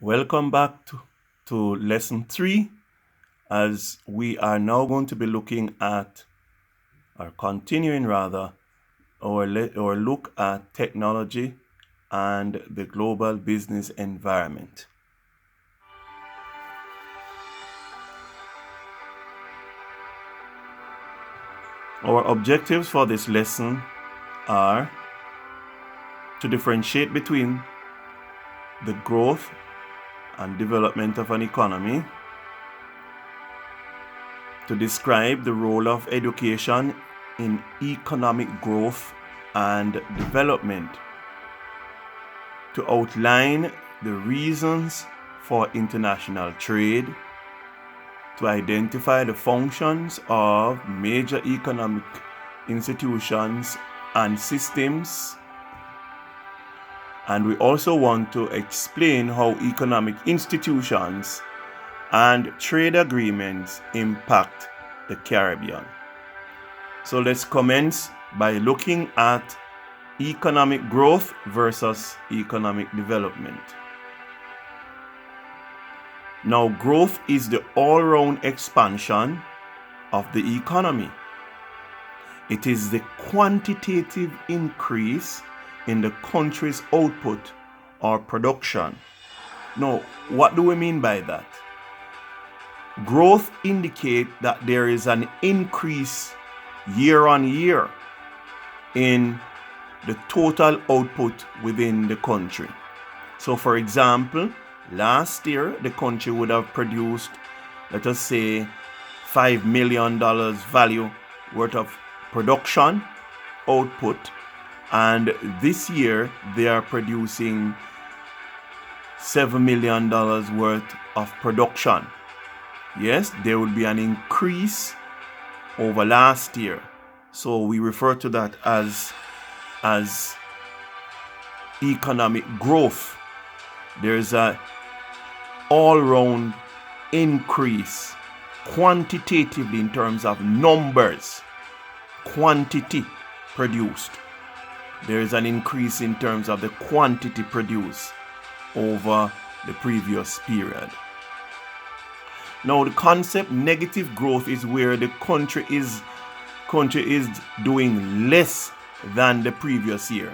Welcome back to lesson 3, as we are now going to be looking at, or continuing rather, our look at technology and the global business environment. Our objectives for this lesson are to differentiate between the growth and development of an economy, to describe the role of education in economic growth and development, to outline the reasons for international trade, to identify the functions of major economic institutions and systems, and we also want to explain how economic institutions and trade agreements impact the Caribbean. So let's commence by looking at economic growth versus economic development. Now, growth is the all-round expansion of the economy. It is the quantitative increase in the country's output or production. Now, what do we mean by that? Growth indicates that there is an increase year on year in the total output within the country. So, for example, last year the country would have produced, let us say, $5 million value worth of production output, and this year they are producing $7 million worth of production. Yes, there will be an increase over last year. So we refer to that as economic growth. There's a all-round increase quantitatively in terms of numbers, quantity produced. There is an increase in terms of the quantity produced over the previous period. Now, the concept negative growth is where the country is doing less than the previous year.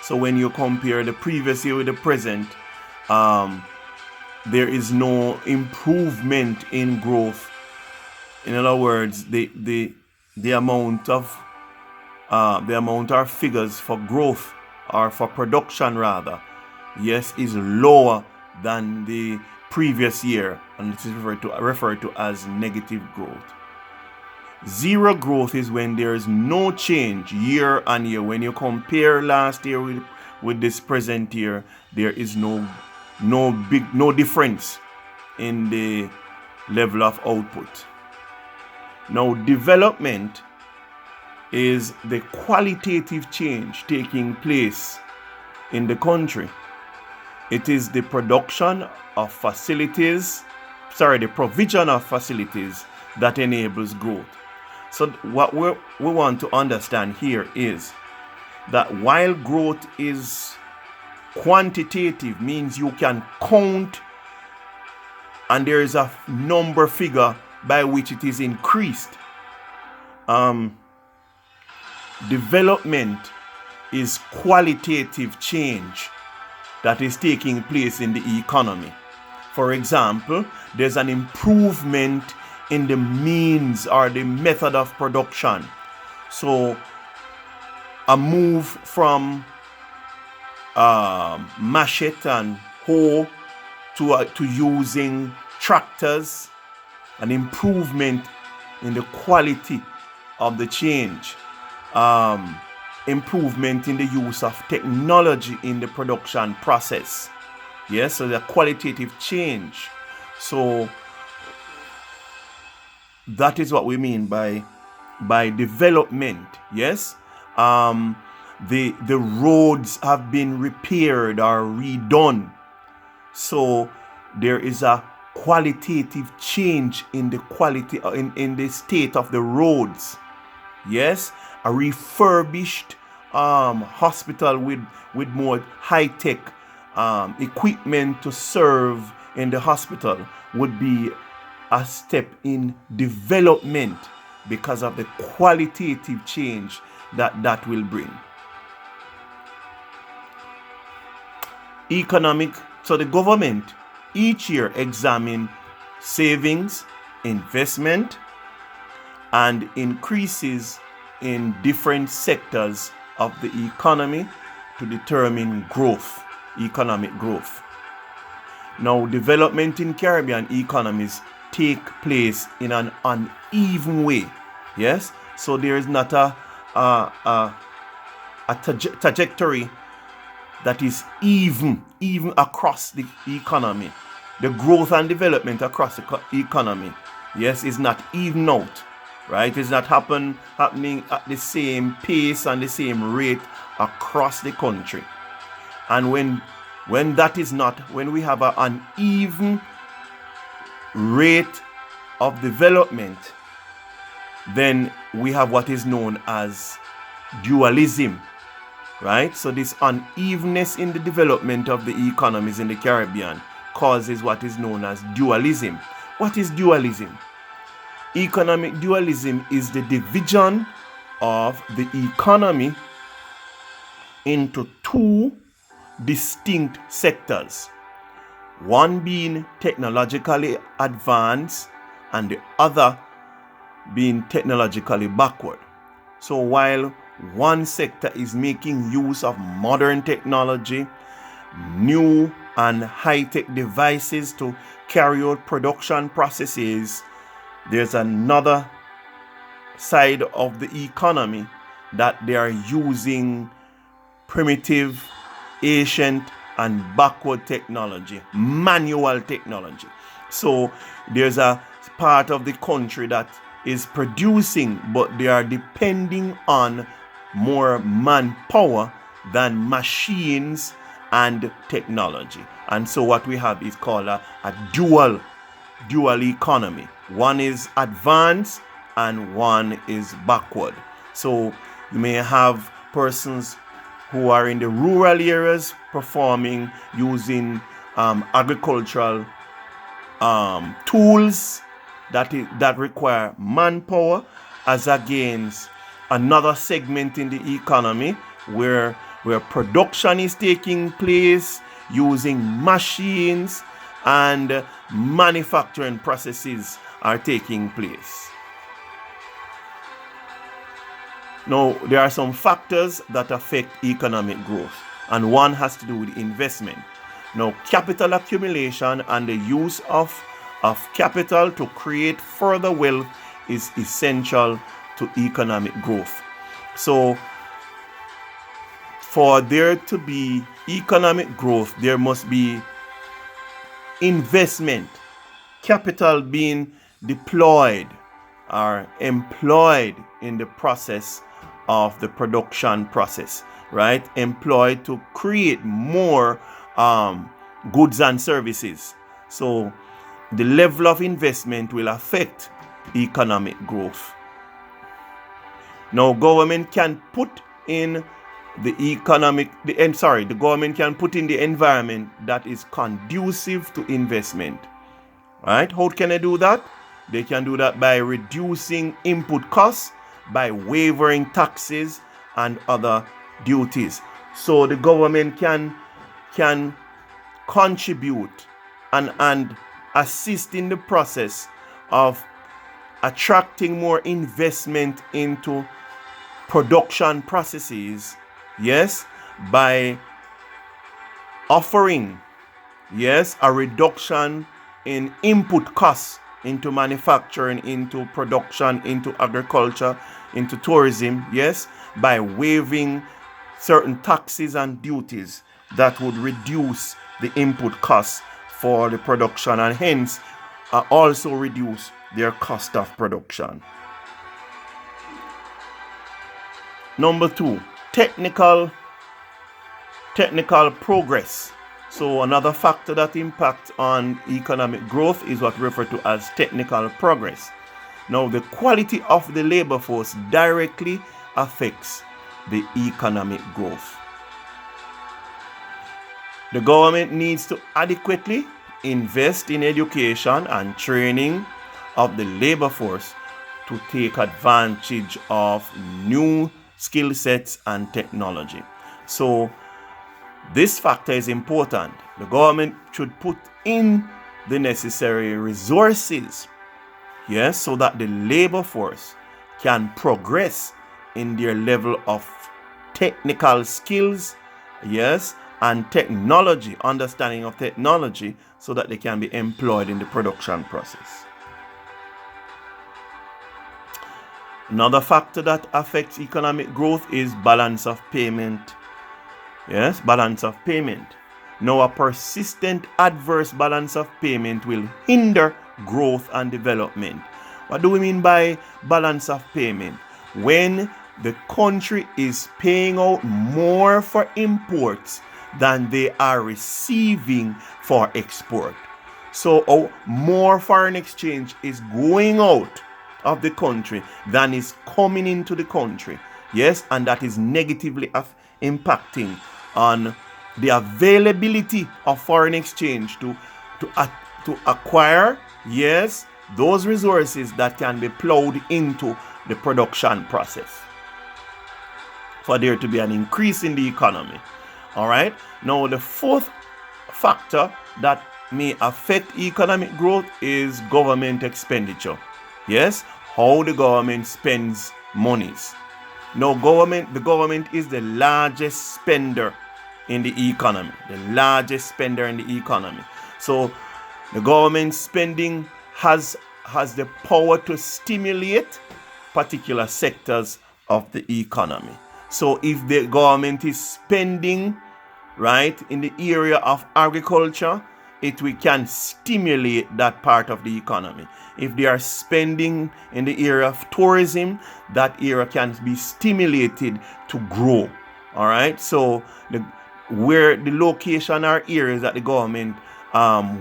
So when you compare the previous year with the present, there is no improvement in growth. In other words, the amount of figures for growth, or for production rather, yes, is lower than the previous year, and this is referred to as negative growth. Zero growth is when there is no change year on year. When you compare last year with this present year, there is no difference in the level of output. Now, development is the qualitative change taking place in the country. It is the provision of facilities that enables growth. So what we want to understand here is that while growth is quantitative, means you can count and there is a number figure by which it is increased. Development is qualitative change that is taking place in the economy. For example, there's an improvement in the means or the method of production. So a move from machete and hoe to using tractors, an improvement in the quality of the change, improvement in the use of technology in the production process. Yes, so the qualitative change. So that is what we mean by development. Yes, the roads have been repaired or redone, so there is a qualitative change in the quality in the state of the roads. Yes, a refurbished hospital with more high-tech equipment to serve in the hospital would be a step in development because of the qualitative change that will bring. So the government each year examine savings, investment, and increases in different sectors of the economy to determine growth, economic growth. Now, development in Caribbean economies take place in an uneven way. Yes, so there is not a trajectory that is even across the economy. The growth and development across the economy, yes, is not even out, right? It's not happening at the same pace and the same rate across the country. And when that is not, when we have an uneven rate of development, then we have what is known as dualism, right? So this unevenness in the development of the economies in the Caribbean causes what is known as dualism. What is dualism? Economic dualism is the division of the economy into two distinct sectors, one being technologically advanced and the other being technologically backward. So while one sector is making use of modern technology, new and high-tech devices to carry out production processes, there's another side of the economy that they are using primitive, ancient, and backward technology, manual technology. So there's a part of the country that is producing, but they are depending on more manpower than machines and technology. And so what we have is called a dual economy. One is advanced and one is backward. So you may have persons who are in the rural areas performing using agricultural tools that require manpower, as against another segment in the economy where production is taking place using machines and manufacturing processes are taking place. Now, there are some factors that affect economic growth, and one has to do with investment. Now, capital accumulation and the use of capital to create further wealth is essential to economic growth. So, for there to be economic growth, there must be investment, capital being deployed or employed in the process of the production process, right? Employed to create more goods and services. So the level of investment will affect economic growth. Now, government can put in the government can put in the environment that is conducive to investment. Right? How can they do that? They can do that by reducing input costs, by waiving taxes and other duties. So the government can contribute and assist in the process of attracting more investment into production processes, yes, by offering, yes, a reduction in input costs into manufacturing, into production, into agriculture, into tourism, yes, by waiving certain taxes and duties that would reduce the input costs for the production and hence also reduce their cost of production. Number 2, technical progress. So another factor that impacts on economic growth is what we refer to as technical progress. Now, the quality of the labor force directly affects the economic growth. The government needs to adequately invest in education and training of the labor force to take advantage of new skill sets and technology. So this factor is important. The government should put in the necessary resources, yes, so that the labor force can progress in their level of technical skills, yes, and technology, understanding of technology, so that they can be employed in the production process. Another factor that affects economic growth is balance of payment. Yes, balance of payment. Now, a persistent adverse balance of payment will hinder growth and development. What do we mean by balance of payment? When the country is paying out more for imports than they are receiving for export. So more foreign exchange is going out of the country than is coming into the country. Yes, and that is negatively impacting on the availability of foreign exchange to acquire, yes, those resources that can be plowed into the production process for there to be an increase in the economy. All right. Now, the fourth factor that may affect economic growth is government expenditure. Yes, how the government spends monies. Now, the government is the largest spender in the economy. The largest spender in the economy. So the government spending has the power to stimulate particular sectors of the economy. So if the government is spending, right, in the area of agriculture, we can stimulate that part of the economy. If they are spending in the area of tourism, that area can be stimulated to grow. All right. So where the location or areas that the government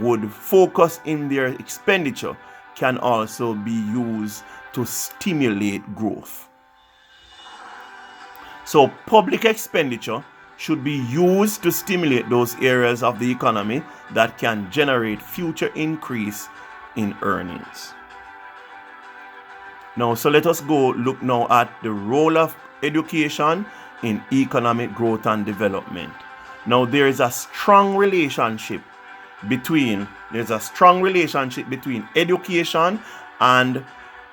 would focus in their expenditure can also be used to stimulate growth. So public expenditure should be used to stimulate those areas of the economy that can generate future increase in earnings. Now, so let us go look now at the role of education in economic growth and development. Now, there is a strong relationship between education and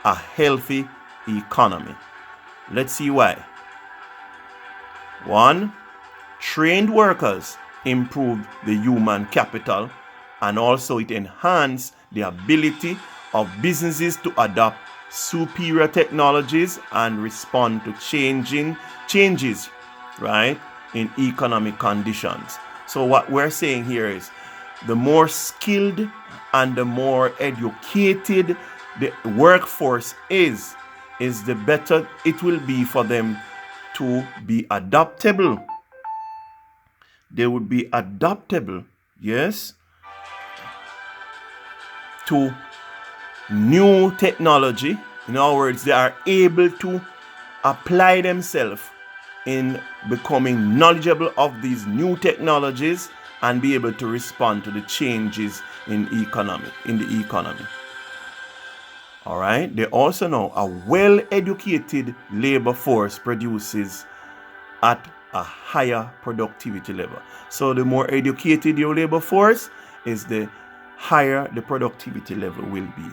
a healthy economy. Let's see why. 1. Trained workers improve the human capital, and also it enhances the ability of businesses to adopt superior technologies and respond to changes, right, in economic conditions. So what we're saying here is the more skilled and the more educated the workforce is the better it will be for them to be adaptable. They would be adaptable, yes, to new technology. In other words, they are able to apply themselves in becoming knowledgeable of these new technologies and be able to respond to the changes in the economy. All right. They also know a well-educated labor force produces at a higher productivity level. So the more educated your labor force is, the higher the productivity level will be.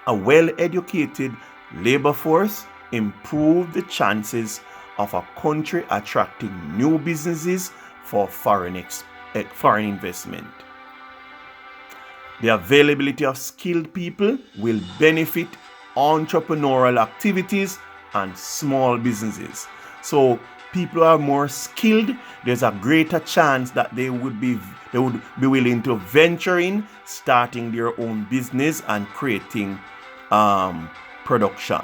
A well-educated labor force improves the chances of a country attracting new businesses for foreign investment. The availability of skilled people will benefit entrepreneurial activities and small businesses. So people are more skilled, there's a greater chance that they would be willing to venture in starting their own business and creating production.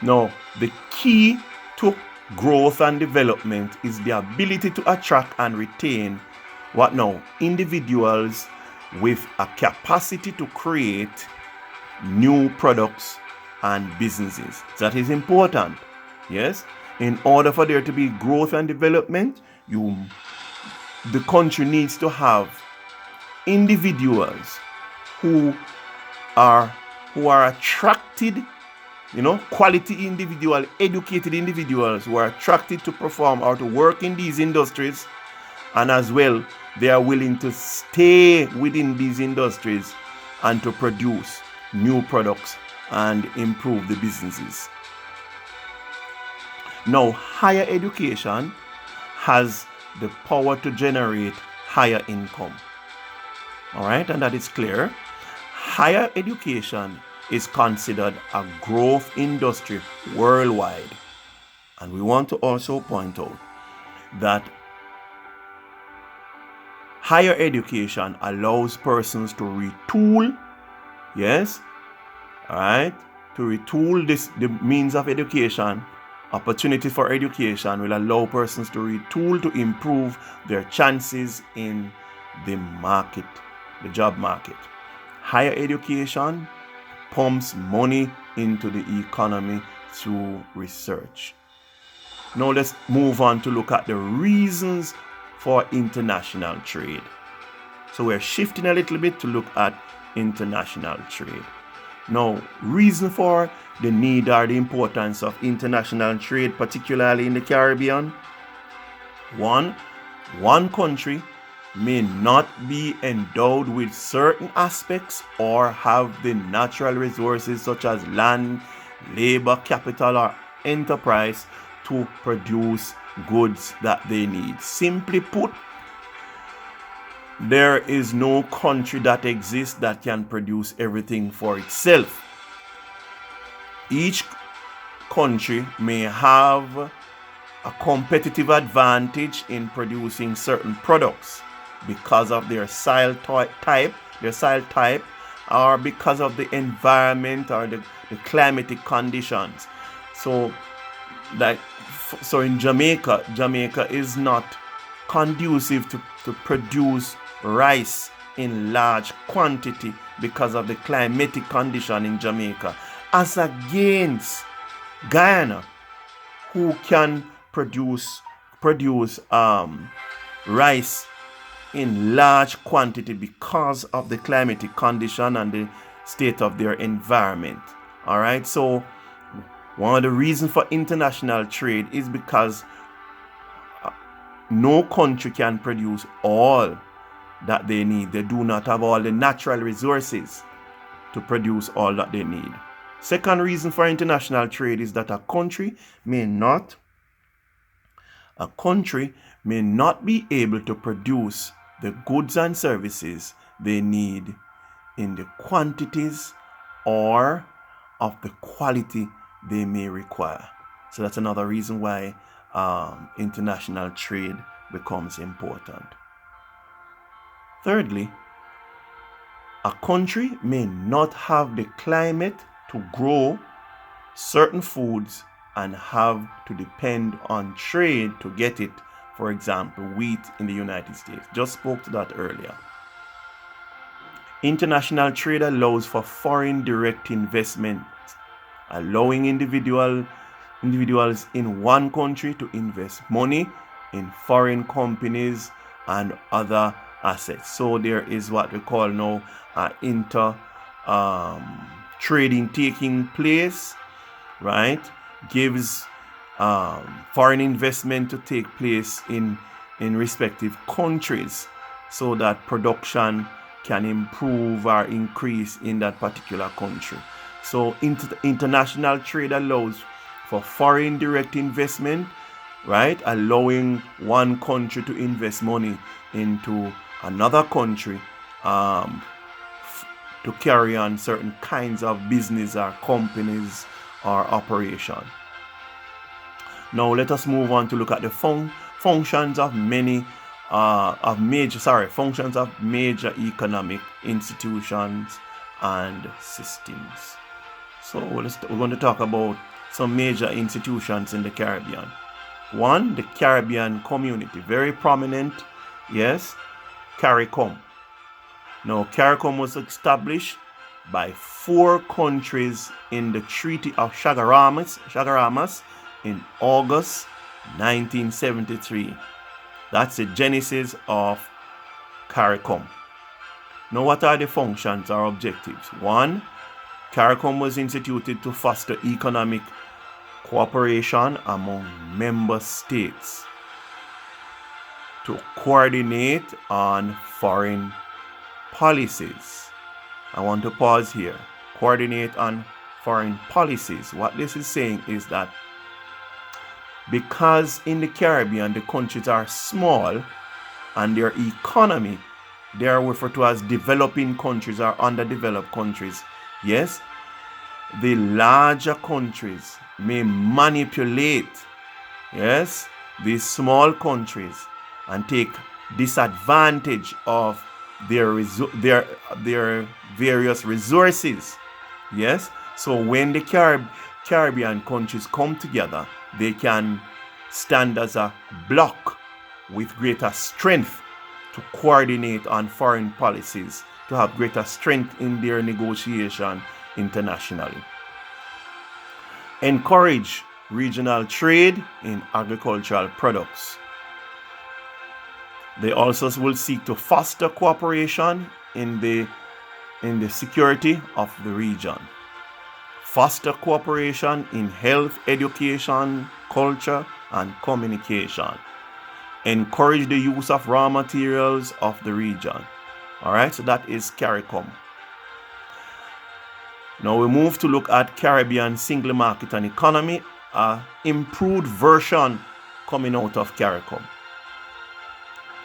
Now, the key to growth and development is the ability to attract and retain individuals with a capacity to create new products and businesses. That is important. Yes, In order for there to be growth and development, the country needs to have individuals who are attracted, quality individual, educated individuals who are attracted to perform or to work in these industries, and as well they are willing to stay within these industries and to produce new products and improve the businesses. Now, higher education has the power to generate higher income. All right, and that is clear. Higher education is considered a growth industry worldwide. And we want to also point out that higher education allows persons to retool, yes, all right, to retool the means of education. Opportunity for education will allow persons to retool to improve their chances in the market, the job market. Higher education pumps money into the economy through research. Now let's move on to look at the reasons for international trade. So we're shifting a little bit to look at international trade. Now, reason for the need or the importance of international trade, particularly in the Caribbean. One country may not be endowed with certain aspects or have the natural resources such as land, labor, capital, or enterprise to produce goods that they need. Simply put, there is no country that exists that can produce everything for itself. Each country may have a competitive advantage in producing certain products because of their soil type, or because of the environment or the climatic conditions. So in Jamaica is not conducive to produce rice in large quantity because of the climatic condition in Jamaica, as against Guyana, who can produce rice in large quantity because of the climatic condition and the state of their environment. All right, so one of the reasons for international trade is because no country can produce all that they need. They do not have all the natural resources to produce all that they need. Second reason for international trade is that a country may not be able to produce the goods and services they need in the quantities or of the quality they may require. So that's another reason why international trade becomes important. Thirdly, a country may not have the climate to grow certain foods and have to depend on trade to get it. For example, wheat in the United States. Just spoke to that earlier. International trade allows for foreign direct investment, allowing individuals in one country to invest money in foreign companies and other assets. So there is what we call now trading taking place, right? Gives foreign investment to take place in respective countries so that production can improve or increase in that particular country. So international trade allows for foreign direct investment, right? Allowing one country to invest money into another country to carry on certain kinds of business or companies or operation. Now let us move on to look at the functions of major economic institutions and systems. So we're going to talk about some major institutions in the Caribbean. One, the Caribbean Community, very prominent, yes, CARICOM. Now, CARICOM was established by 4 countries in the Treaty of Chaguaramas in August 1973. That's the genesis of CARICOM. Now, what are the functions or objectives? 1. CARICOM was instituted to foster economic cooperation among member states, to coordinate on foreign policies. I want to pause here. Coordinate on foreign policies. What this is saying is that because in the Caribbean the countries are small and their economy, they are referred to as developing countries or underdeveloped countries. Yes, the larger countries may manipulate, yes, these small countries and take disadvantage of their various resources. Yes, so when the Caribbean countries come together, they can stand as a bloc with greater strength to coordinate on foreign policies, to have greater strength in their negotiation internationally. Encourage regional trade in agricultural products. They also will seek to foster cooperation in the security of the region. Foster cooperation in health, education, culture, and communication. Encourage the use of raw materials of the region. All right, so that is CARICOM. Now we move to look at Caribbean Single Market and Economy, an improved version coming out of CARICOM.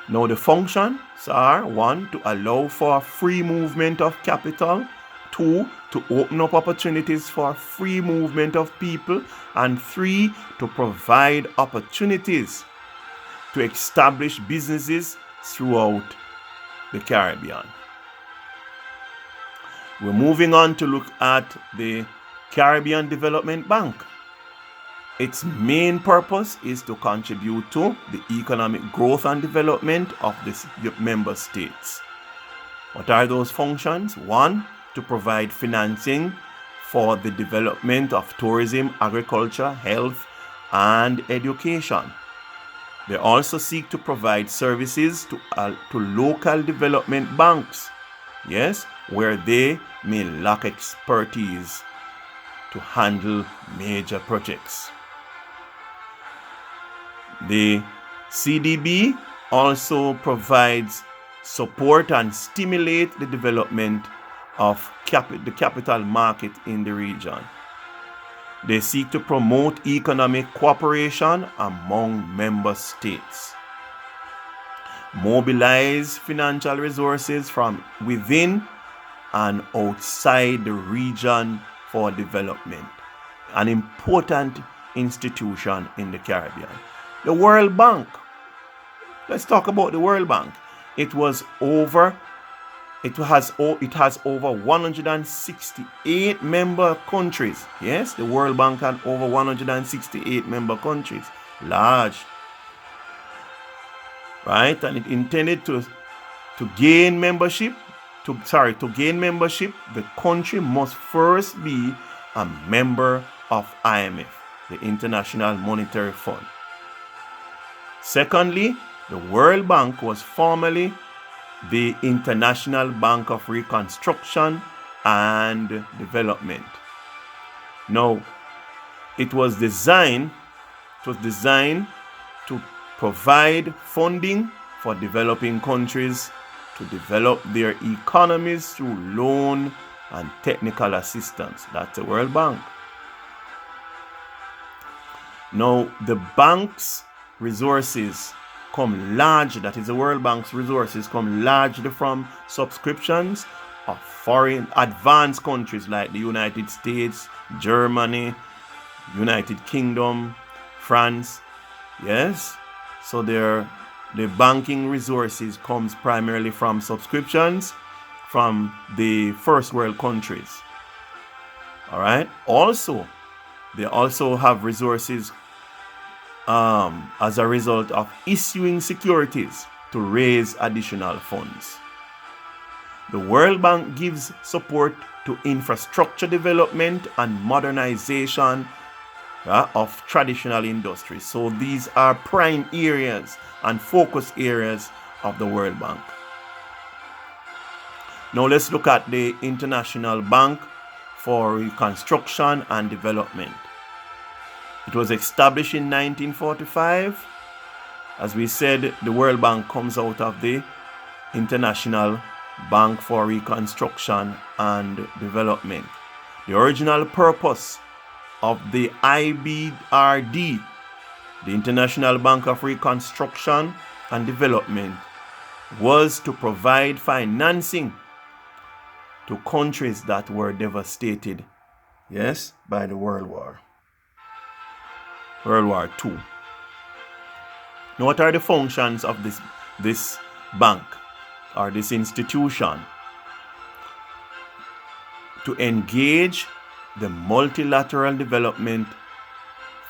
Now the functions are: 1. To allow for free movement of capital. 2. To open up opportunities for free movement of people. And 3. To provide opportunities to establish businesses throughout the Caribbean. We're moving on to look at the Caribbean Development Bank. Its main purpose is to contribute to the economic growth and development of the member states. What are those functions? 1. To provide financing for the development of tourism, agriculture, health, and education. They also seek to provide services to local development banks, yes, where they may lack expertise to handle major projects. The CDB also provides support and stimulate the development of the capital market in the region. They seek to promote economic cooperation among member states. Mobilize financial resources from within and outside the region for development. An important institution in the Caribbean. The World Bank. Let's talk about the World Bank. It has over 168 member countries. Yes, the World Bank had over 168 member countries. Large. Right? And it intended to gain membership. To gain membership, the country must first be a member of IMF, the International Monetary Fund. Secondly, the World Bank was formerly the International Bank of Reconstruction and Development. Now, it was designed to provide funding for developing countries to develop their economies through loan and technical assistance. That's the World Bank. Now, the bank's resources come large, that is the World Bank's resources come largely from subscriptions of foreign advanced countries like the United States, Germany, United Kingdom, France. Yes, so the banking resources comes primarily from subscriptions from the first world countries. All right. Also, they also have resources as a result of issuing securities to raise additional funds. The World Bank gives support to infrastructure development and modernization of traditional industries. So these are prime areas and focus areas of the World Bank. Now let's look at the International Bank for Reconstruction and Development. It was established in 1945. As we said, the World Bank comes out of the International Bank for Reconstruction and Development. The original purpose of the IBRD, the International Bank of Reconstruction and Development, was to provide financing to countries that were devastated, yes, by the World War II. Now, what are the functions of this bank or this institution? To engage the multilateral development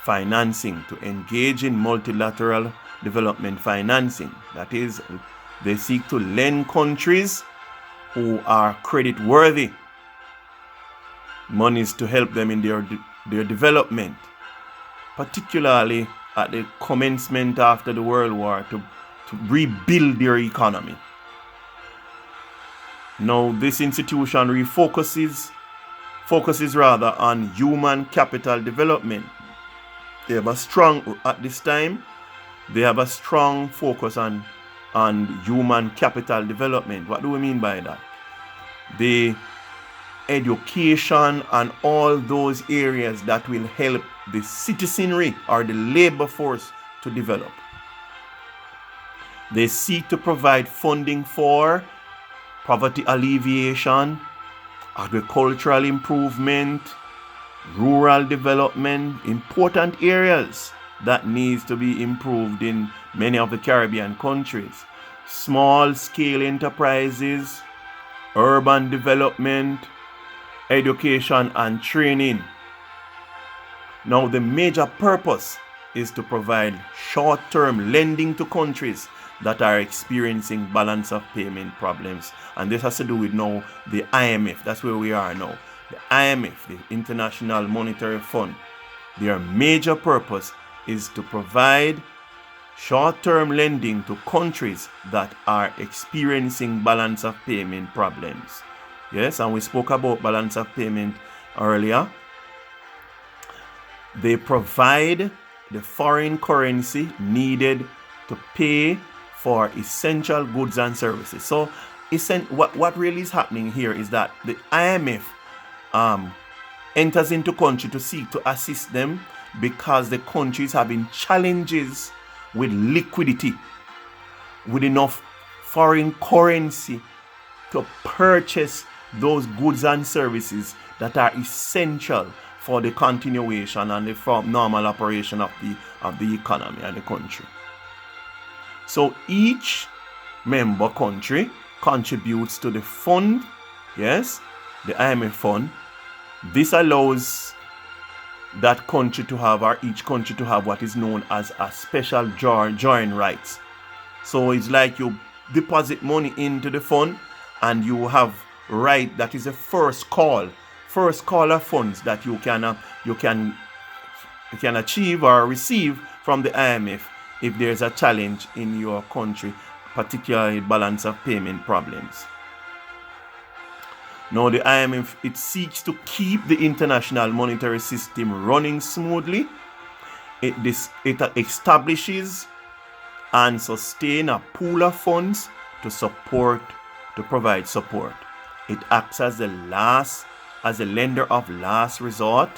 financing, to engage in multilateral development financing. That is, they seek to lend countries who are credit worthy monies to help them in their development, particularly at the commencement after the World War, to rebuild their economy. Now, this institution focuses rather on human capital development. They have a strong, at this time, they have a strong focus on human capital development. What do we mean by that? The education and all those areas that will help the citizenry or the labor force to develop. They seek to provide funding for poverty alleviation, agricultural improvement, rural development, important areas that needs to be improved in many of the Caribbean countries. Small scale enterprises, urban development, education and training. Now, the major purpose is to provide short-term lending to countries that are experiencing balance of payment problems. And this has to do with now the IMF. That's where we are now. The IMF, the International Monetary Fund, their major purpose is to provide short-term lending to countries that are experiencing balance of payment problems. Yes, and we spoke about balance of payment earlier. They provide the foreign currency needed to pay for essential goods and services. So what really is happening here is that the IMF enters into country to seek to assist them because the country is having challenges with liquidity, with enough foreign currency to purchase those goods and services that are essential for the continuation and the normal operation of the economy and the country. So each member country contributes to the fund, yes, the IMF fund. This allows that country to have, or each country to have, what is known as a special drawing rights. So it's like you deposit money into the fund and you have right, that is a first call of funds that you can achieve or receive from the IMF if there's a challenge in your country, particularly balance of payment problems. Now, the IMF, it seeks to keep the international monetary system running smoothly. It establishes and sustain a pool of funds to provide support. It acts as a lender of last resort.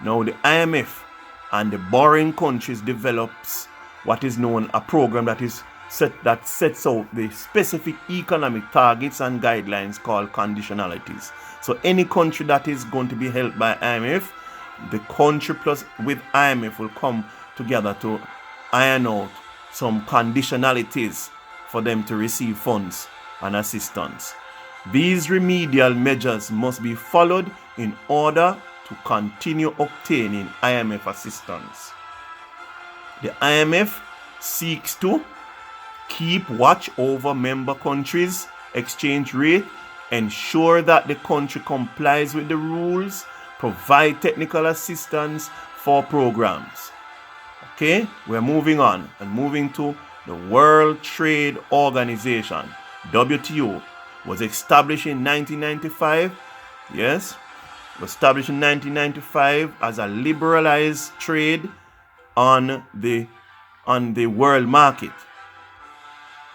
Now, the IMF and the borrowing countries develops what is known a program that sets out the specific economic targets and guidelines called conditionalities. So any country that is going to be helped by IMF, the country plus with IMF will come together to iron out some conditionalities for them to receive funds and assistance. These remedial measures must be followed in order to continue obtaining IMF assistance. The IMF seeks to keep watch over member countries' exchange rate, ensure that the country complies with the rules, provide technical assistance, 4 programs. Okay, we're moving on and moving to the World Trade Organization. WTO was established in 1995. Yes, was established in 1995 as a liberalized trade on the world market.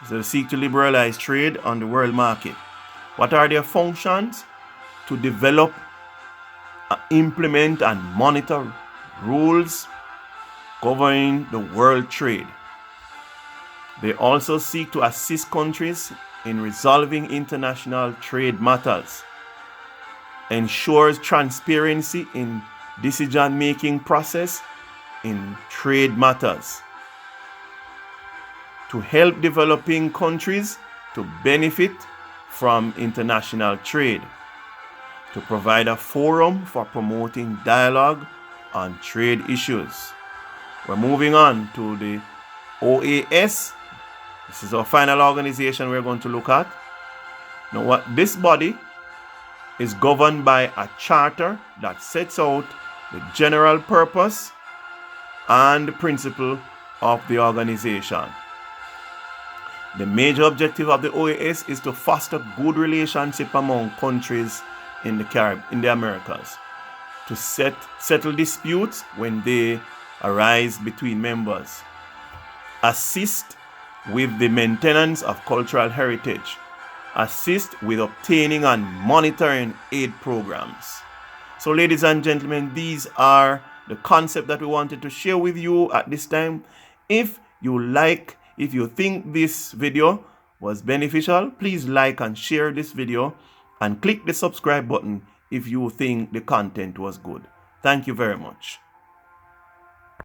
So they seek to liberalize trade on the world market. What are their functions? To develop, implement, and monitor rules governing the world trade. They also seek to assist countries in resolving international trade matters, ensures transparency in decision-making process in trade matters, to help developing countries to benefit from international trade, to provide a forum for promoting dialogue on trade issues. We're moving on to the OAS. This is our final organization we're going to look at. Now, what this body is governed by a charter that sets out the general purpose and the principle of the organization. The major objective of the OAS is to foster good relationship among countries in the Americas, to settle disputes when they arise between members, assist with the maintenance of cultural heritage, assist with obtaining and monitoring aid programs. So, ladies and gentlemen, these are the concepts that we wanted to share with you at this time. If you think this video was beneficial, please like and share this video and click the subscribe button if you think the content was good. Thank you very much.